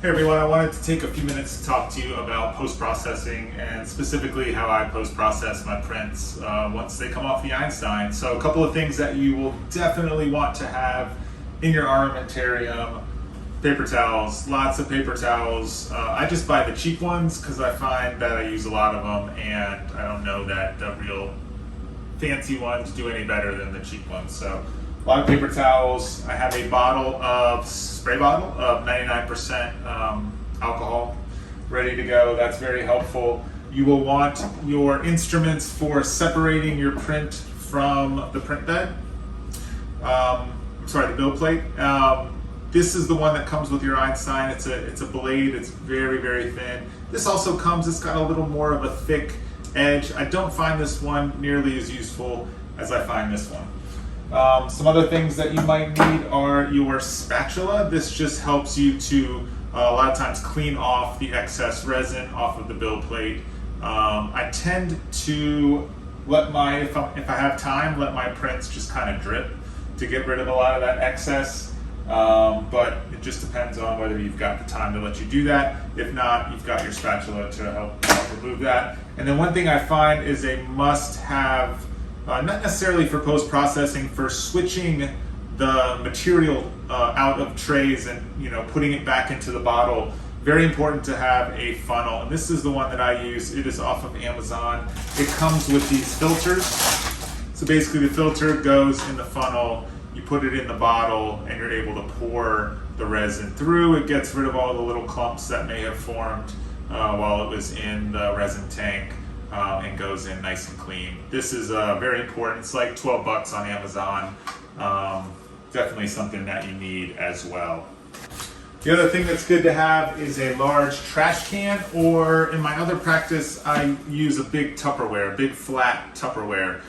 Hey everyone, I wanted to take a few minutes to talk to you about post-processing and specifically how I post-process my prints once they come off the Einstein. So a couple of things that you will definitely want to have in your armamentarium: paper towels, lots of paper towels. I just buy the cheap ones because I find that I use a lot of them and I don't know that the real fancy ones do any better than the cheap ones. So a lot of paper towels. I have a spray bottle of 99% alcohol ready to go. That's very helpful. You will want your instruments for separating your print from the print bed. The bill plate. This is the one that comes with your Einstein. It's a blade. It's very, very thin. This also comes, it's got a little more of a thick edge. I don't find this one nearly as useful as I find this one. Some other things that you might need are your spatula. This just helps you to a lot of times clean off the excess resin off of the bill plate. I tend to let if I have time, let my prints just kind of drip to get rid of a lot of that excess. But it just depends on whether you've got the time to let you do that. If not, you've got your spatula to help remove that. And then one thing I find is a must-have, not necessarily for post-processing, for switching the material out of trays and putting it back into the bottle. Very important to have a funnel, and this is the one that I use. It is off of Amazon. It comes with these filters. So basically the filter goes in the funnel, you put it in the bottle, and you're able to pour the resin through. It gets rid of all the little clumps that may have formed while it was in the resin tank. And goes in nice and clean. This is very important. It's like 12 bucks on Amazon. Definitely something that you need as well. The other thing that's good to have is a large trash can, or in my other practice, I use a big Tupperware, a big flat Tupperware.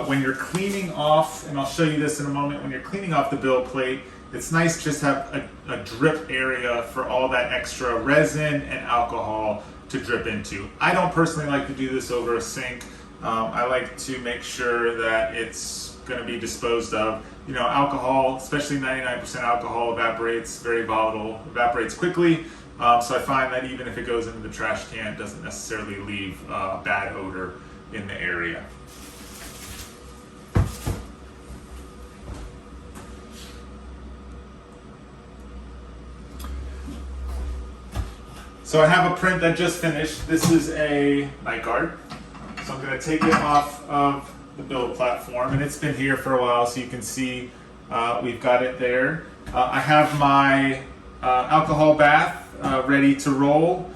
When you're cleaning off, and I'll show you this in a moment, when you're cleaning off the bill plate, it's nice just to have a drip area for all that extra resin and alcohol to drip into. I don't personally like to do this over a sink. I like to make sure that it's going to be disposed of. Alcohol, especially 99% alcohol, evaporates, very volatile, evaporates quickly. So I find that even if it goes into the trash can, it doesn't necessarily leave a bad odor in the area. So I have a print that just finished. This is a night guard. So I'm going to take it off of the build platform, and it's been here for a while, so you can see we've got it there. I have my alcohol bath ready to roll,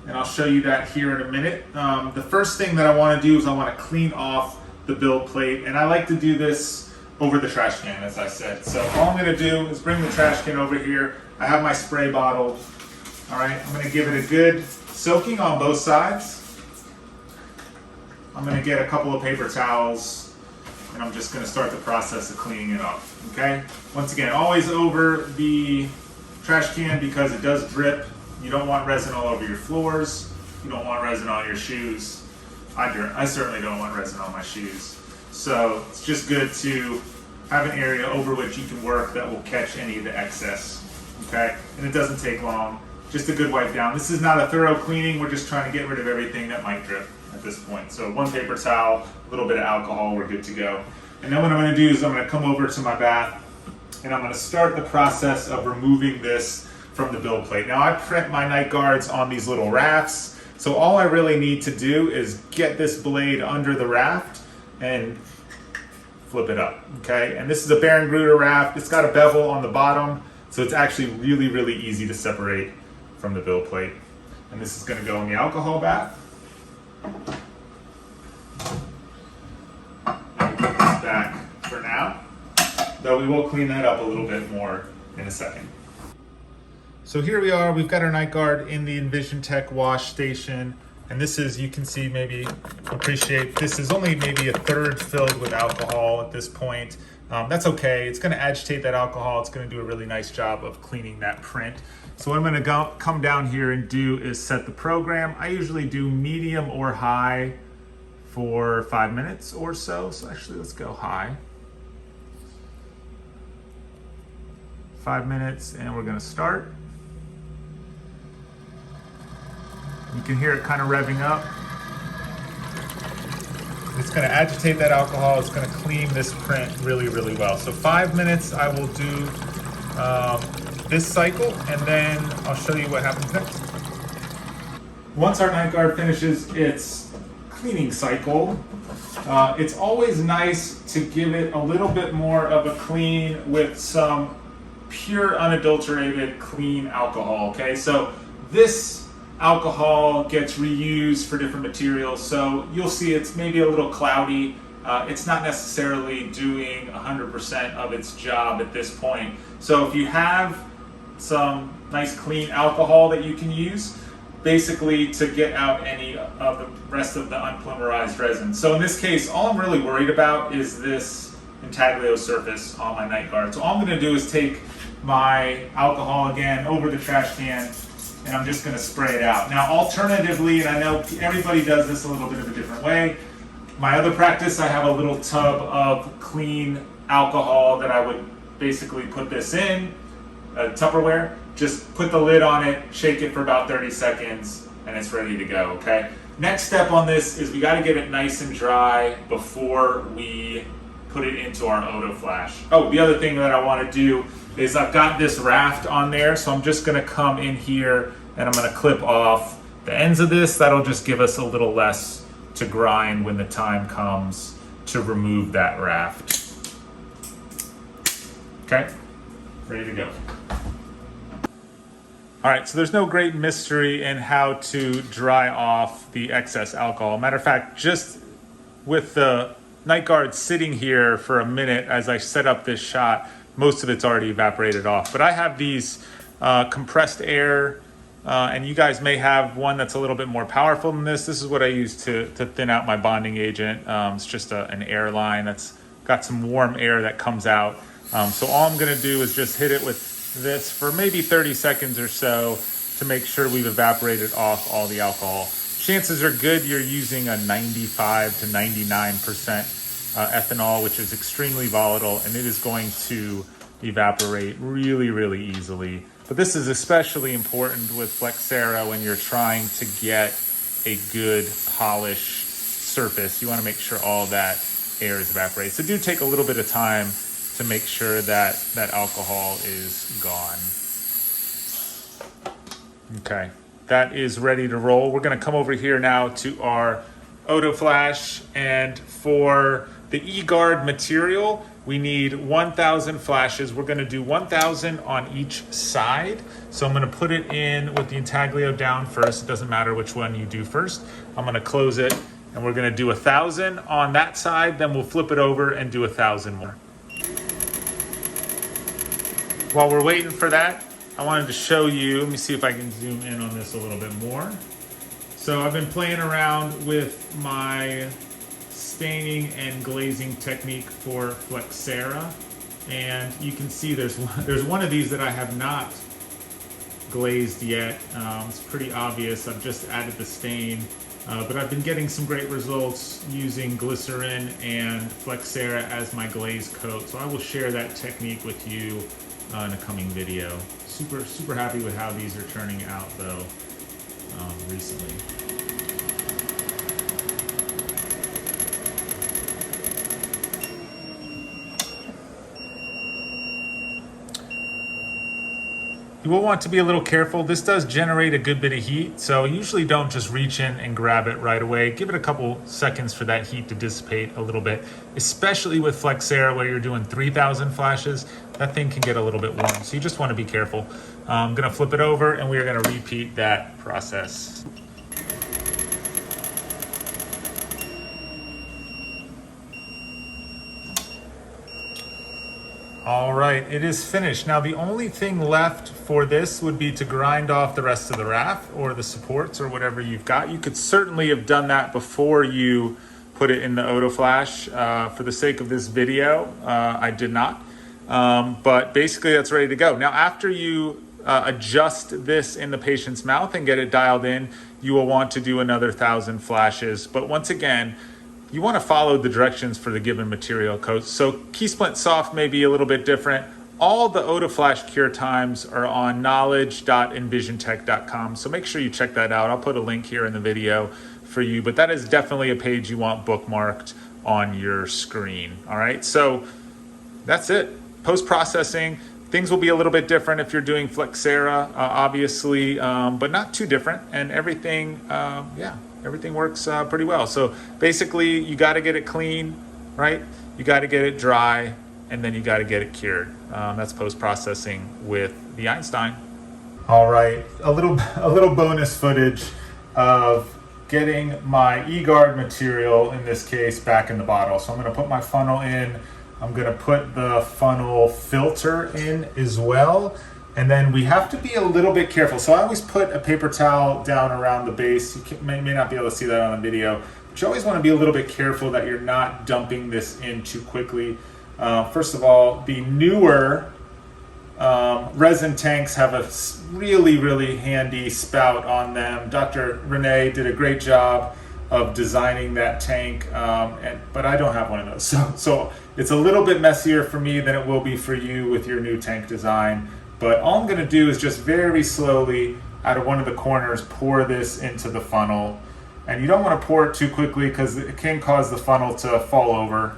and I'll show you that here in a minute. The first thing that I want to do is I want to clean off the build plate, and I like to do this over the trash can, as I said. So all I'm going to do is bring the trash can over here. I have my spray bottle. All right, I'm going to give it a good soaking on both sides. I'm going to get a couple of paper towels, and I'm just going to start the process of cleaning it up, okay? Once again, always over the trash can because it does drip. You don't want resin all over your floors. You don't want resin on your shoes. I certainly don't want resin on my shoes. So it's just good to have an area over which you can work that will catch any of the excess, okay? And it doesn't take long. Just a good wipe down. This is not a thorough cleaning. We're just trying to get rid of everything that might drip at this point. So one paper towel, a little bit of alcohol, we're good to go. And then what I'm going to do is I'm going to come over to my bath, and I'm going to start the process of removing this from the build plate. Now I print my night guards on these little rafts, so all I really need to do is get this blade under the raft and flip it up, okay? And this is a Baron Gruder raft. It's got a bevel on the bottom, so it's actually really, really easy to separate from the bill plate. And this is going to go in the alcohol bath. I'll put this back for now, though we will clean that up a little bit more in a second. So here we are, we've got our night guard in the Envision Tech wash station, and this is, you can see, maybe appreciate, this is only maybe a third filled with alcohol at this point. That's okay. It's going to agitate that alcohol. It's going to do a really nice job of cleaning that print. So what I'm going to come down here and do is set the program. I usually do medium or high for 5 minutes or so. So actually, let's go high. 5 minutes, and we're going to start. You can hear it kind of revving up. It's going to agitate that alcohol. It's going to clean this print really, really well. So 5 minutes, I will do this cycle, and then I'll show you what happens next. Once our night guard finishes its cleaning cycle, it's always nice to give it a little bit more of a clean with some pure, unadulterated, clean alcohol, okay? So this alcohol gets reused for different materials, so you'll see it's maybe a little cloudy. It's not necessarily doing 100% of its job at this point. So if you have some nice clean alcohol that you can use, basically to get out any of the rest of the unpolymerized resin. So in this case, all I'm really worried about is this intaglio surface on my night guard. So all I'm gonna do is take my alcohol again over the trash can, and I'm just gonna spray it out. Now alternatively, and I know everybody does this a little bit of a different way, my other practice, I have a little tub of clean alcohol that I would basically put this in, a Tupperware, just put the lid on it, shake it for about 30 seconds, and it's ready to go, okay? Next step on this is we gotta get it nice and dry before we put it into our Odo Flash. Oh, the other thing that I wanna do is I've got this raft on there, so I'm just gonna come in here and I'm gonna clip off the ends of this. That'll just give us a little less to grind when the time comes to remove that raft. Okay, ready to go. All right, so there's no great mystery in how to dry off the excess alcohol. Matter of fact, just with the night guard sitting here for a minute as I set up this shot, most of it's already evaporated off. But I have these compressed air, and you guys may have one that's a little bit more powerful than this. This is what I use to thin out my bonding agent. It's just an air line that's got some warm air that comes out. So all I'm gonna do is just hit it with this for maybe 30 seconds or so to make sure we've evaporated off all the alcohol. Chances are good you're using a 95 to 99% ethanol, which is extremely volatile, and it is going to evaporate really, really easily. But this is especially important with Flexera when you're trying to get a good polish surface. You want to make sure all that air is evaporated. So do take a little bit of time to make sure that that alcohol is gone. Okay, that is ready to roll. We're gonna come over here now to our Odo Flash, and for the E-Guard material, we need 1,000 flashes. We're gonna do 1,000 on each side. So I'm gonna put it in with the intaglio down first. It doesn't matter which one you do first. I'm gonna close it, and we're gonna do 1,000 on that side, then we'll flip it over and do 1,000 more. While we're waiting for that, I wanted to show you, let me see if I can zoom in on this a little bit more. So I've been playing around with my staining and glazing technique for Flexera, and you can see there's one of these that I have not glazed yet. It's pretty obvious. I've just added the stain, but I've been getting some great results using glycerin and Flexera as my glaze coat. So I will share that technique with you in a coming video. Super happy with how these are turning out though recently. You will want to be a little careful. This does generate a good bit of heat, so usually don't just reach in and grab it right away. Give it a couple seconds for that heat to dissipate a little bit, especially with Flexera where you're doing 3,000 flashes. That thing can get a little bit warm, so you just want to be careful. I'm gonna flip it over and we are gonna repeat that process. All right, it is finished. Now the only thing left for this would be to grind off the rest of the raft or the supports or whatever you've got. You could certainly have done that before you put it in the Odo Flash. For the sake of this video, I did not. But basically that's ready to go. Now after you adjust this in the patient's mouth and get it dialed in, you will want to do another 1,000 flashes. But once again, you want to follow the directions for the given material coat. So key splint soft may be a little bit different. all the OdaFlash cure times are on knowledge.envisiontech.com. So make sure you check that out. I'll put a link here in the video for you, but that is definitely a page you want bookmarked on your screen. All right, so that's it. Post-processing, things will be a little bit different if you're doing Flexera, obviously, but not too different. And everything, everything works pretty well. So basically, you got to get it clean, right? You got to get it dry, and then you got to get it cured. That's post-processing with the Einstein. All right, a little bonus footage of getting my eGuard material, in this case, back in the bottle. So I'm going to put my funnel in. I'm going to put the funnel filter in as well. And then we have to be a little bit careful. So I always put a paper towel down around the base. You may not be able to see that on the video, but you always want to be a little bit careful that you're not dumping this in too quickly. First of all, the newer resin tanks have a really, really handy spout on them. Dr. Renee did a great job of designing that tank, but I don't have one of those. So it's a little bit messier for me than it will be for you with your new tank design. But all I'm gonna do is just very slowly, out of one of the corners, pour this into the funnel. And you don't wanna pour it too quickly because it can cause the funnel to fall over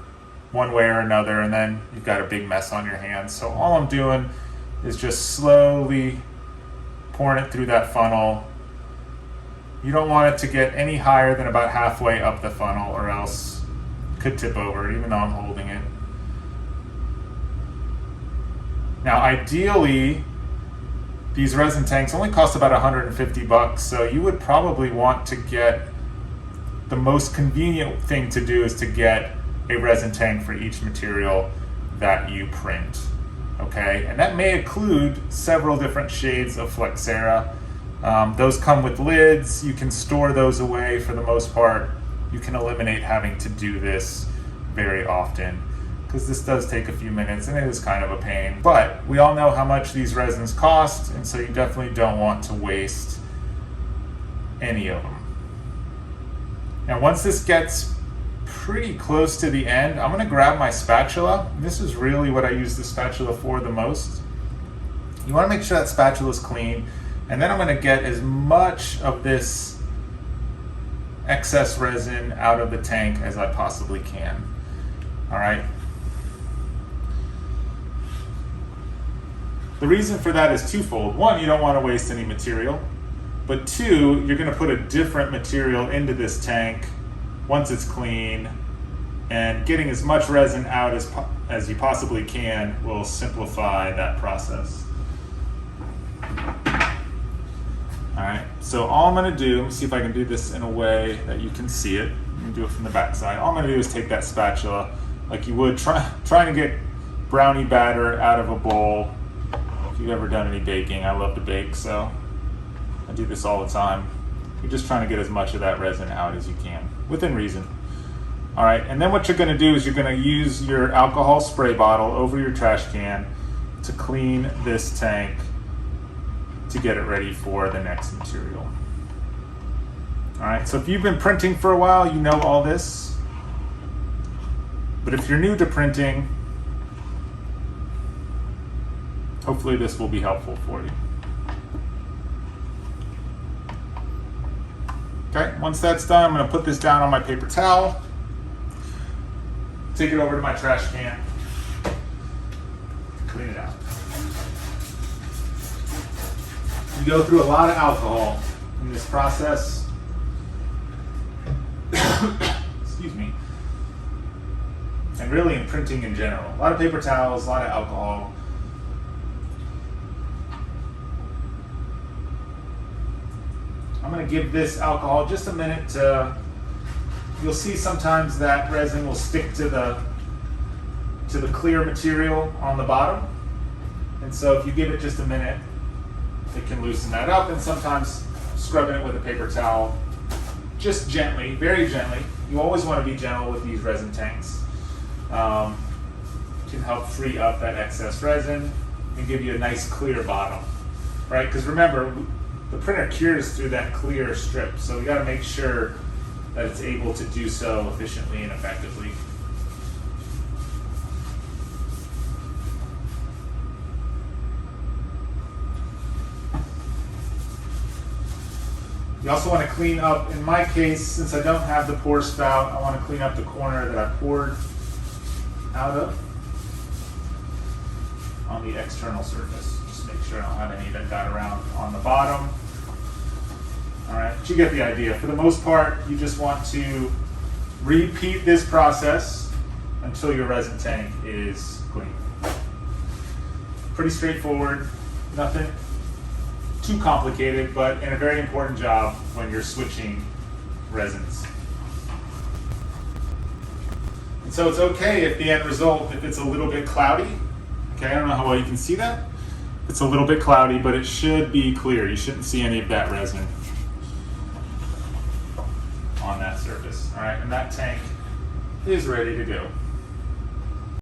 one way or another, and then you've got a big mess on your hands. So all I'm doing is just slowly pouring it through that funnel. You don't want it to get any higher than about halfway up the funnel, or else it could tip over, even though I'm holding it. Now, ideally, these resin tanks only cost about 150 bucks, so you would probably want to get, the most convenient thing to do is to get a resin tank for each material that you print. Okay, and that may include several different shades of Flexera. Those come with lids. You can store those away for the most part. You can eliminate having to do this very often, because this does take a few minutes and it is kind of a pain. But we all know how much these resins cost, and so you definitely don't want to waste any of them. Now, once this gets pretty close to the end, I'm gonna grab my spatula. This is really what I use the spatula for the most. You wanna make sure that spatula is clean, and then I'm gonna get as much of this excess resin out of the tank as I possibly can. All right. The reason for that is twofold. One, you don't wanna waste any material, but two, you're gonna put a different material into this tank once it's clean, and getting as much resin out as you possibly can will simplify that process. All right, so all I'm gonna do, let me see if I can do this in a way that you can see it. Let me do it from the back side. All I'm gonna do is take that spatula like you would trying to get brownie batter out of a bowl. If you've ever done any baking, I love to bake, so I do this all the time. You're just trying to get as much of that resin out as you can, within reason. All right, and then what you're gonna do is you're gonna use your alcohol spray bottle over your trash can to clean this tank to get it ready for the next material. All right, so if you've been printing for a while, you know all this. But if you're new to printing, hopefully this will be helpful for you. Okay, once that's done, I'm gonna put this down on my paper towel, take it over to my trash can, clean it out. You go through a lot of alcohol in this process. Excuse me. And really in printing in general. A lot of paper towels, a lot of alcohol. I'm gonna give this alcohol just a minute to, you'll see sometimes that resin will stick to the clear material on the bottom. And so if you give it just a minute, it can loosen that up, and sometimes scrubbing it with a paper towel, just gently, very gently. You always want to be gentle with these resin tanks. Can help free up that excess resin and give you a nice clear bottom, right? Because remember, the printer cures through that clear strip, so we got to make sure that it's able to do so efficiently and effectively. also want to clean up, in my case, since I don't have the pour spout, I want to clean up the corner that I poured out of on the external surface. Just make sure I don't have any that got around on the bottom. All right, but you get the idea. For the most part, you just want to repeat this process until your resin tank is clean. Pretty straightforward, nothing too complicated, but and a very important job when you're switching resins. And so it's okay if the end result, if it's a little bit cloudy. Okay, I don't know how well you can see that. It's a little bit cloudy, but it should be clear. You shouldn't see any of that resin on that surface. All right, and that tank is ready to go.